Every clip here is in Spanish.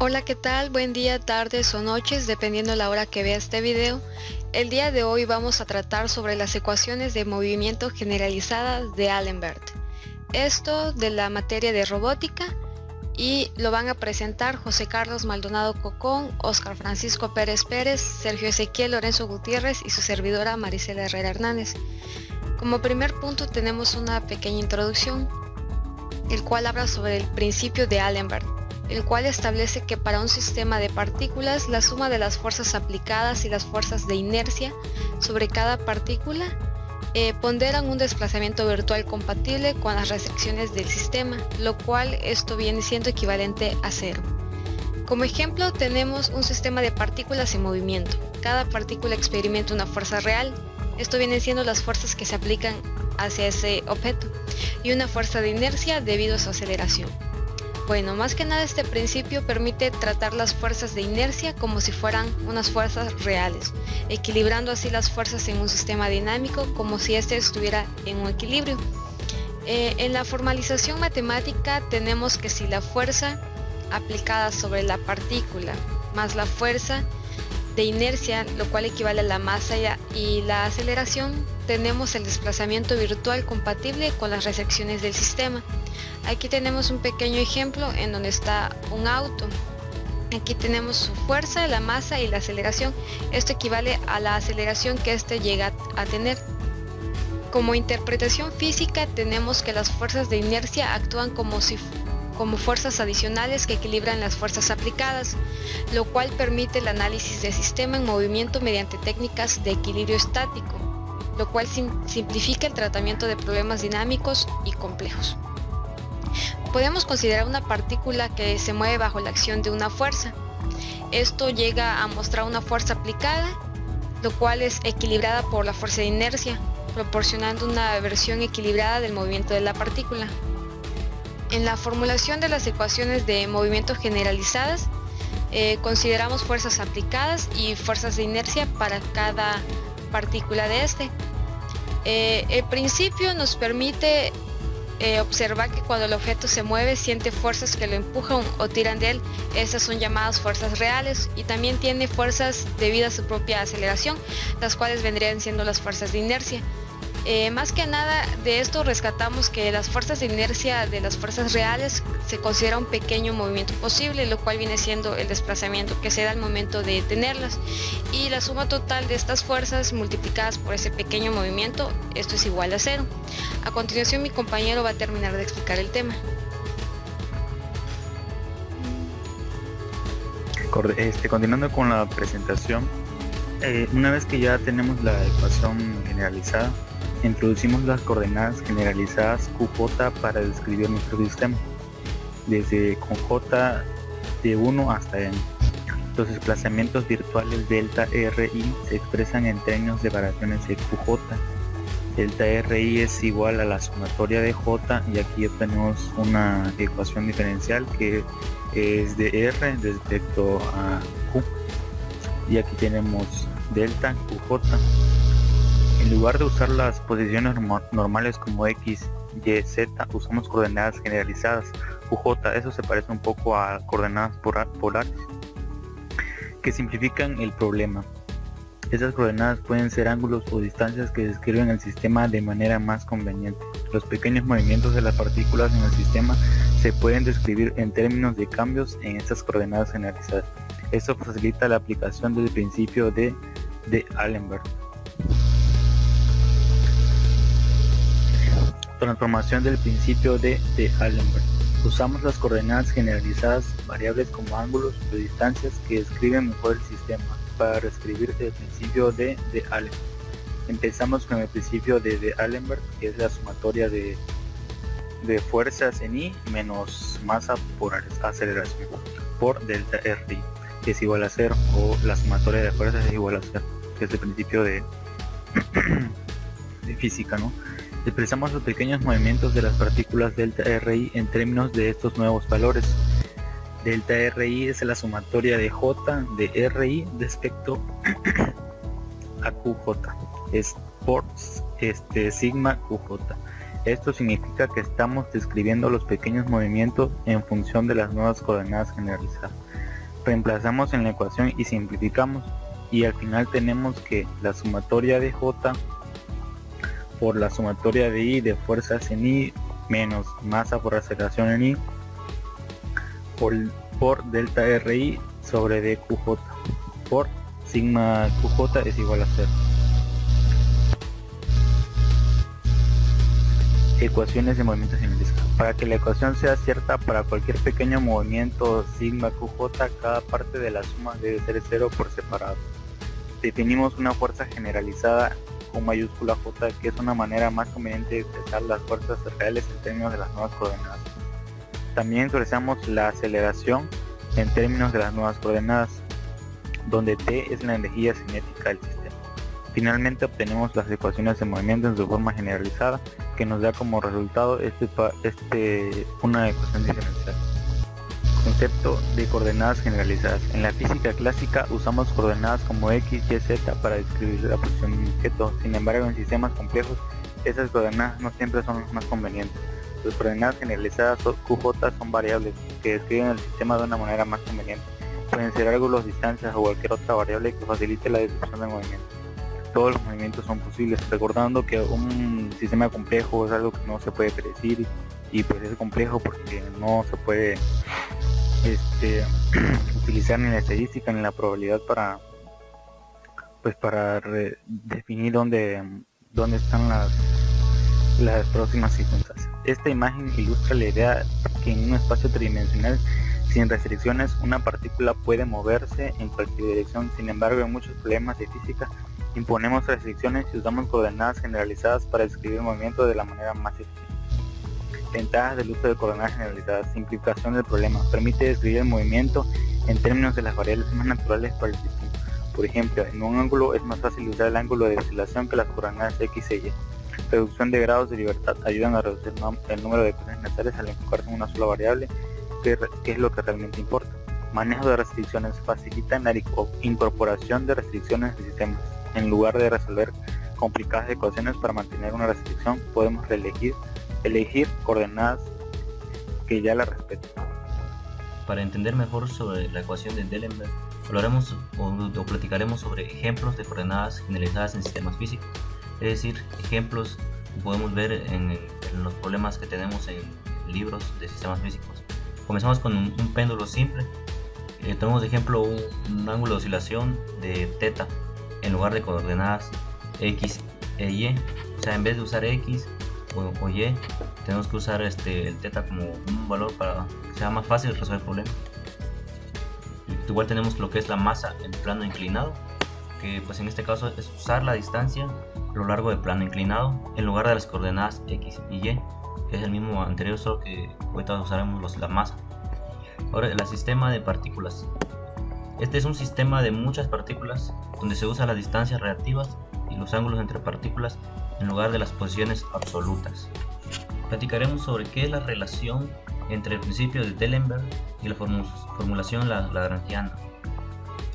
Hola, ¿qué tal? Buen día, tardes o noches, dependiendo la hora que vea este video. El día de hoy vamos a tratar sobre las ecuaciones de movimiento generalizadas de Allenberg. Esto de la materia de robótica, y lo van a presentar José Carlos Maldonado Cocón, Óscar Francisco Pérez Pérez, Sergio Ezequiel Lorenzo Gutiérrez y su servidora Marisela Herrera Hernández. Como primer punto tenemos una pequeña introducción, el cual habla sobre el principio de Allenberg, el cual establece que para un sistema de partículas la suma de las fuerzas aplicadas y las fuerzas de inercia sobre cada partícula ponderan un desplazamiento virtual compatible con las restricciones del sistema, lo cual esto viene siendo equivalente a cero. Como ejemplo tenemos un sistema de partículas en movimiento. Cada partícula experimenta una fuerza real. Esto vienen siendo las fuerzas que se aplican hacia ese objeto, y una fuerza de inercia debido a su aceleración. Bueno, más que nada este principio permite tratar las fuerzas de inercia como si fueran unas fuerzas reales, equilibrando así las fuerzas en un sistema dinámico como si éste estuviera en un equilibrio. En la formalización matemática tenemos que si la fuerza aplicada sobre la partícula más la fuerza de inercia, lo cual equivale a la masa y la aceleración, tenemos el desplazamiento virtual compatible con las restricciones del sistema. Aquí tenemos un pequeño ejemplo en donde está un auto. Aquí tenemos su fuerza, la masa y la aceleración. Esto equivale a la aceleración que éste llega a tener. Como interpretación física tenemos que las fuerzas de inercia actúan como fuerzas adicionales que equilibran las fuerzas aplicadas, lo cual permite el análisis del sistema en movimiento mediante técnicas de equilibrio estático, lo cual simplifica el tratamiento de problemas dinámicos y complejos. Podemos considerar una partícula que se mueve bajo la acción de una fuerza. Esto llega a mostrar una fuerza aplicada, lo cual es equilibrada por la fuerza de inercia, proporcionando una versión equilibrada del movimiento de la partícula. En la formulación de las ecuaciones de movimiento generalizadas, consideramos fuerzas aplicadas y fuerzas de inercia para cada partícula de este. El principio nos permite observar que cuando el objeto se mueve siente fuerzas que lo empujan o tiran de él. Estas son llamadas fuerzas reales, y también tiene fuerzas debido a su propia aceleración, las cuales vendrían siendo las fuerzas de inercia. Más que nada de esto rescatamos que las fuerzas de inercia de las fuerzas reales se considera un pequeño movimiento posible, lo cual viene siendo el desplazamiento que se da al momento de tenerlas, y la suma total de estas fuerzas multiplicadas por ese pequeño movimiento, esto es igual a cero. A continuación mi compañero va a terminar de explicar el tema. Continuando con la presentación, una vez que ya tenemos la ecuación generalizada, introducimos las coordenadas generalizadas QJ para describir nuestro sistema, desde con J de 1 hasta n. Los desplazamientos virtuales delta RI se expresan en términos de variaciones de QJ. Delta RI es igual a la sumatoria de J, y aquí obtenemos una ecuación diferencial que es de R respecto a Q, y aquí tenemos delta QJ. En lugar de usar las posiciones normales como X, Y, Z, usamos coordenadas generalizadas QJ. Eso se parece un poco a coordenadas polares, que simplifican el problema. Esas coordenadas pueden ser ángulos o distancias que describen el sistema de manera más conveniente. Los pequeños movimientos de las partículas en el sistema se pueden describir en términos de cambios en estas coordenadas generalizadas. Esto facilita la aplicación del principio de Allenberg. Transformación del principio de Allenberg. Usamos las coordenadas generalizadas variables como ángulos o distancias que describen mejor el sistema para reescribir el principio de Allenberg. Empezamos con el principio de Allenberg, que es la sumatoria de fuerzas en I menos masa por aceleración por delta RI, que es igual a 0, o la sumatoria de fuerzas es igual a 0, que es el principio de física, ¿no? Expresamos los pequeños movimientos de las partículas delta RI en términos de estos nuevos valores. Delta RI es la sumatoria de J de RI respecto a QJ, es por sigma QJ. Esto significa que estamos describiendo los pequeños movimientos en función de las nuevas coordenadas generalizadas. Reemplazamos en la ecuación y simplificamos, y al final tenemos que la sumatoria de J por la sumatoria de I de fuerzas en I menos masa por aceleración en I por delta RI sobre dQj por sigma QJ es igual a 0. Ecuaciones de movimiento generalizado. Para que la ecuación sea cierta para cualquier pequeño movimiento sigma QJ, cada parte de la suma debe ser 0 por separado. Definimos una fuerza generalizada con mayúscula J, que es una manera más conveniente de expresar las fuerzas reales en términos de las nuevas coordenadas. También expresamos la aceleración en términos de las nuevas coordenadas, donde T es la energía cinética del sistema. Finalmente obtenemos las ecuaciones de movimiento en su forma generalizada, que nos da como resultado una ecuación diferencial. Concepto de coordenadas generalizadas. En la física clásica usamos coordenadas como x, y, z para describir la posición de un objeto. Sin embargo, en sistemas complejos, esas coordenadas no siempre son las más convenientes. Las coordenadas generalizadas QJ son variables que describen el sistema de una manera más conveniente. Pueden ser ángulos, distancias o cualquier otra variable que facilite la descripción del movimiento. Todos los movimientos son posibles, recordando que un sistema complejo es algo que no se puede predecir, y pues es complejo porque no se puede utilizar ni la estadística ni la probabilidad para definir dónde están las próximas circunstancias. Esta imagen ilustra la idea que en un espacio tridimensional sin restricciones una partícula puede moverse en cualquier dirección. Sin embargo, en muchos problemas de física imponemos restricciones y usamos coordenadas generalizadas para describir el movimiento de la manera más eficiente. Ventajas del uso de coordenadas generalizadas. Simplificación del problema. Permite describir el movimiento en términos de las variables más naturales para el sistema. Por ejemplo, en un ángulo es más fácil usar el ángulo de oscilación que las coordenadas x e y. Reducción de grados de libertad. Ayudan a reducir el número de ecuaciones necesarias al enfocarse en una sola variable, que es lo que realmente importa. Manejo de restricciones. Facilitan la incorporación de restricciones en sistemas. En lugar de resolver complicadas ecuaciones para mantener una restricción, podemos elegir coordenadas que ya la respeten. Para entender mejor sobre la ecuación de D'Alembert, hablaremos o platicaremos sobre ejemplos de coordenadas generalizadas en sistemas físicos, es decir, ejemplos que podemos ver en los problemas que tenemos en libros de sistemas físicos. Comenzamos con un péndulo simple. Tomamos de ejemplo un ángulo de oscilación de θ en lugar de coordenadas x e y. O sea, en vez de usar x o y, tenemos que usar el θ como un valor para que sea más fácil resolver el problema. Igual tenemos lo que es la masa en plano inclinado, que pues en este caso es usar la distancia a lo largo del plano inclinado en lugar de las coordenadas x y y, que es el mismo anterior, solo que ahorita usaremos la masa. Ahora, el sistema de partículas. Este es un sistema de muchas partículas donde se usan las distancias relativas y los ángulos entre partículas en lugar de las posiciones absolutas. Platicaremos sobre qué es la relación entre el principio de D'Alembert y la formulación lagrangiana.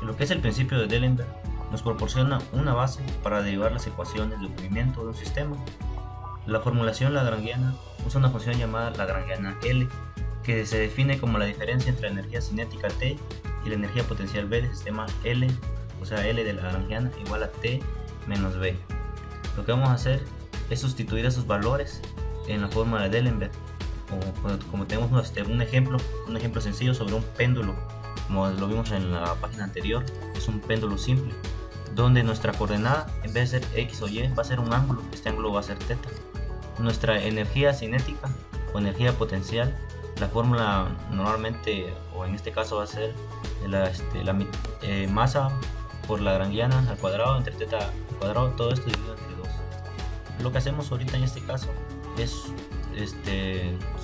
Lo que es el principio de D'Alembert nos proporciona una base para derivar las ecuaciones de movimiento de un sistema. La formulación lagrangiana usa una función llamada lagrangiana L, que se define como la diferencia entre la energía cinética T y la energía potencial B del sistema L, o sea L de la lagrangiana igual a T menos B. Lo que vamos a hacer es sustituir esos valores en la fórmula de D'Alembert, como tenemos un ejemplo sencillo sobre un péndulo, como lo vimos en la página anterior. Es un péndulo simple, donde nuestra coordenada, en vez de ser x o y, va a ser un ángulo. Este ángulo va a ser θ. Nuestra energía cinética o energía potencial, la fórmula normalmente, o en este caso va a ser la masa por lagrangiana al cuadrado entre θ al cuadrado, todo esto dividido entre 2. Lo que hacemos ahorita en este caso es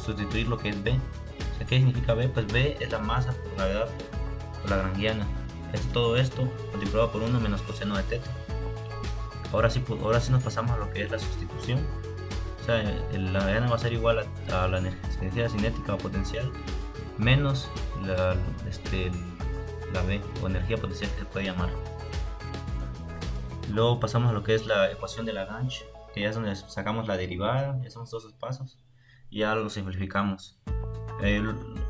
sustituir lo que es B. O sea, ¿qué significa B? Pues B es la masa por gravedad por lagrangiana. Todo esto multiplicado por 1 menos coseno de θ. Ahora sí nos pasamos a lo que es la sustitución. O sea, la lagrangiana va a ser igual a la energía cinética o potencial menos la B o energía potencial, que se puede llamar. Luego pasamos a lo que es la ecuación de Lagrange, que ya es donde sacamos la derivada. Ya hacemos todos esos pasos y ya lo simplificamos.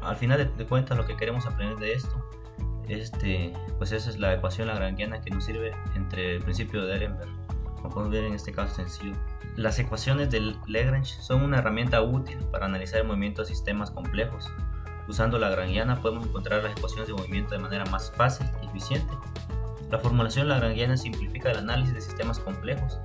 Al final de cuentas, lo que queremos aprender de esto Pues esa es la ecuación lagrangiana que nos sirve entre el principio de D'Alembert. Como podemos ver en este caso sencillo, las ecuaciones de Lagrange son una herramienta útil para analizar el movimiento de sistemas complejos. Usando la lagrangiana podemos encontrar las ecuaciones de movimiento de manera más fácil y eficiente. La formulación lagrangiana simplifica el análisis de sistemas complejos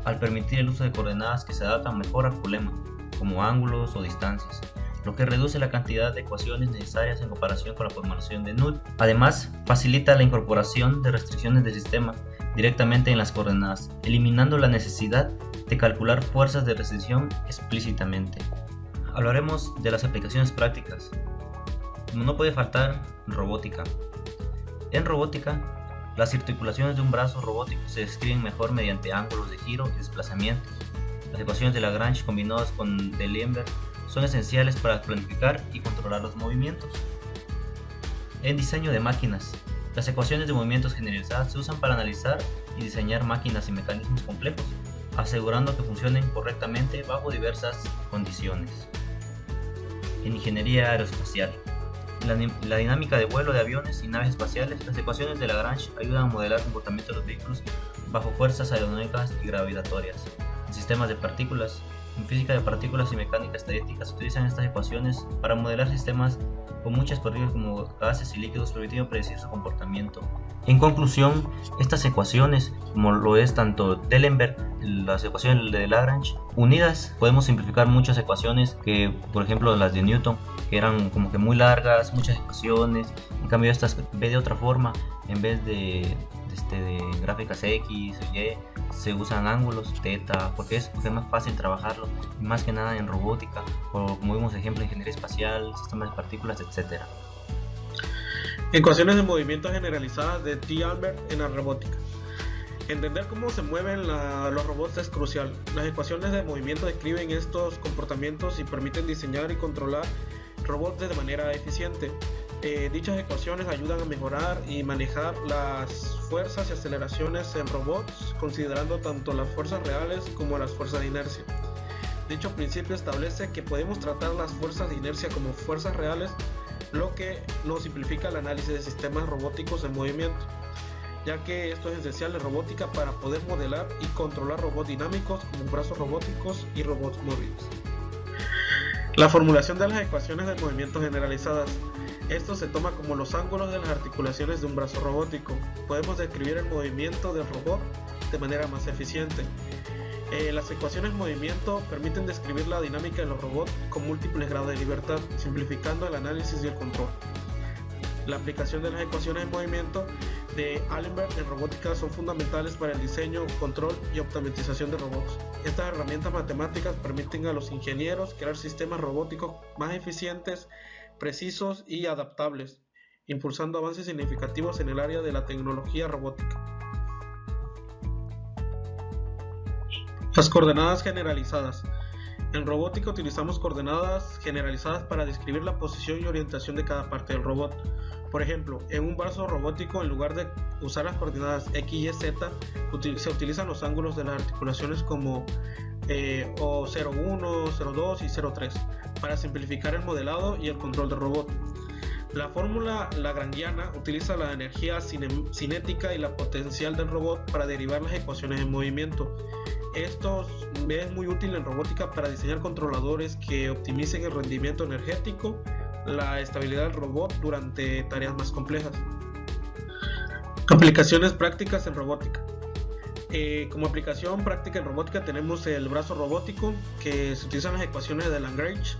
al permitir el uso de coordenadas que se adaptan mejor al problema, como ángulos o distancias, lo que reduce la cantidad de ecuaciones necesarias en comparación con la formulación de NUT. Además, facilita la incorporación de restricciones del sistema directamente en las coordenadas, eliminando la necesidad de calcular fuerzas de restricción explícitamente. Hablaremos de las aplicaciones prácticas. Como no puede faltar, robótica. En robótica, las articulaciones de un brazo robótico se describen mejor mediante ángulos de giro y desplazamientos. Las ecuaciones de Lagrange combinadas con D'Alembert son esenciales para planificar y controlar los movimientos. En diseño de máquinas, las ecuaciones de movimientos generalizadas se usan para analizar y diseñar máquinas y mecanismos complejos, asegurando que funcionen correctamente bajo diversas condiciones. En ingeniería aeroespacial, la dinámica de vuelo de aviones y naves espaciales, las ecuaciones de Lagrange ayudan a modelar el comportamiento de los vehículos bajo fuerzas aerodinámicas y gravitatorias. En sistemas de partículas, en física de partículas y mecánica estadística se utilizan estas ecuaciones para modelar sistemas con muchas partículas como gases y líquidos, permitiendo predecir su comportamiento. En conclusión, estas ecuaciones, como lo es tanto D'Alembert, las ecuaciones de Lagrange, unidas podemos simplificar muchas ecuaciones que, por ejemplo, las de Newton, que eran como que muy largas, muchas ecuaciones. En cambio estas ve de otra forma, en vez de gráficas X o Y, se usan ángulos θ, porque es más fácil trabajarlo, y más que nada en robótica, o como vimos ejemplo, ingeniería espacial, sistemas de partículas, etc. Ecuaciones de movimiento generalizadas de D'Alembert en la robótica. Entender cómo se mueven los robots es crucial. Las ecuaciones de movimiento describen estos comportamientos y permiten diseñar y controlar robots de manera eficiente. Dichas ecuaciones ayudan a mejorar y manejar las fuerzas y aceleraciones en robots, considerando tanto las fuerzas reales como las fuerzas de inercia. Dicho principio establece que podemos tratar las fuerzas de inercia como fuerzas reales, lo que nos simplifica el análisis de sistemas robóticos en movimiento, ya que esto es esencial en robótica para poder modelar y controlar robots dinámicos como brazos robóticos y robots móviles. La formulación de las ecuaciones de movimiento generalizadas. Esto se toma como los ángulos de las articulaciones de un brazo robótico. Podemos describir el movimiento del robot de manera más eficiente. Las ecuaciones de movimiento permiten describir la dinámica de los robots con múltiples grados de libertad, simplificando el análisis y el control. La aplicación de las ecuaciones de movimiento de D'Alembert en robótica son fundamentales para el diseño, control y optimización de robots. Estas herramientas matemáticas permiten a los ingenieros crear sistemas robóticos más eficientes, precisos y adaptables, impulsando avances significativos en el área de la tecnología robótica. Las coordenadas generalizadas. En robótica utilizamos coordenadas generalizadas para describir la posición y orientación de cada parte del robot. Por ejemplo, en un brazo robótico, en lugar de usar las coordenadas X, Y, Z, se utilizan los ángulos de las articulaciones como 0,1, 0,2 y 0,3 para simplificar el modelado y el control del robot. La fórmula lagrangiana utiliza la energía cinética y la potencial del robot para derivar las ecuaciones de movimiento. Esto es muy útil en robótica para diseñar controladores que optimicen el rendimiento energético, la estabilidad del robot durante tareas más complejas. Aplicaciones prácticas en robótica. Como aplicación práctica en robótica tenemos el brazo robótico, que se utilizan las ecuaciones de Lagrange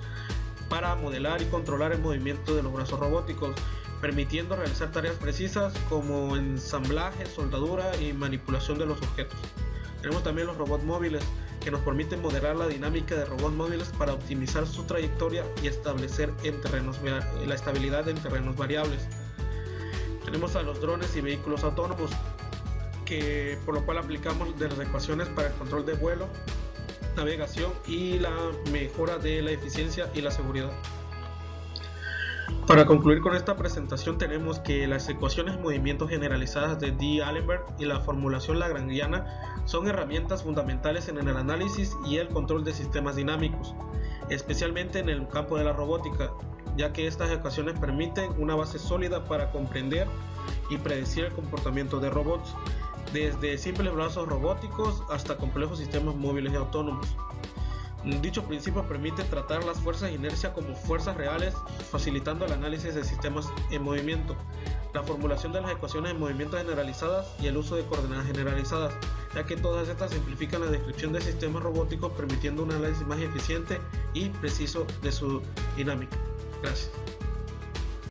para modelar y controlar el movimiento de los brazos robóticos, permitiendo realizar tareas precisas como ensamblaje, soldadura y manipulación de los objetos. Tenemos también los robots móviles, que nos permiten modelar la dinámica de robots móviles para optimizar su trayectoria y establecer la estabilidad en terrenos variables. Tenemos a los drones y vehículos autónomos, por lo cual aplicamos de las ecuaciones para el control de vuelo, navegación y la mejora de la eficiencia y la seguridad. Para concluir con esta presentación tenemos que las ecuaciones de movimiento generalizadas de D'Alembert y la formulación lagrangiana son herramientas fundamentales en el análisis y el control de sistemas dinámicos, especialmente en el campo de la robótica. ya que estas ecuaciones permiten una base sólida para comprender y predecir el comportamiento de robots, desde simples brazos robóticos hasta complejos sistemas móviles y autónomos. Dicho principio permite tratar las fuerzas de inercia como fuerzas reales, facilitando el análisis de sistemas en movimiento, la formulación de las ecuaciones de movimiento generalizadas y el uso de coordenadas generalizadas, ya que todas estas simplifican la descripción de sistemas robóticos, permitiendo un análisis más eficiente y preciso de su dinámica. Gracias.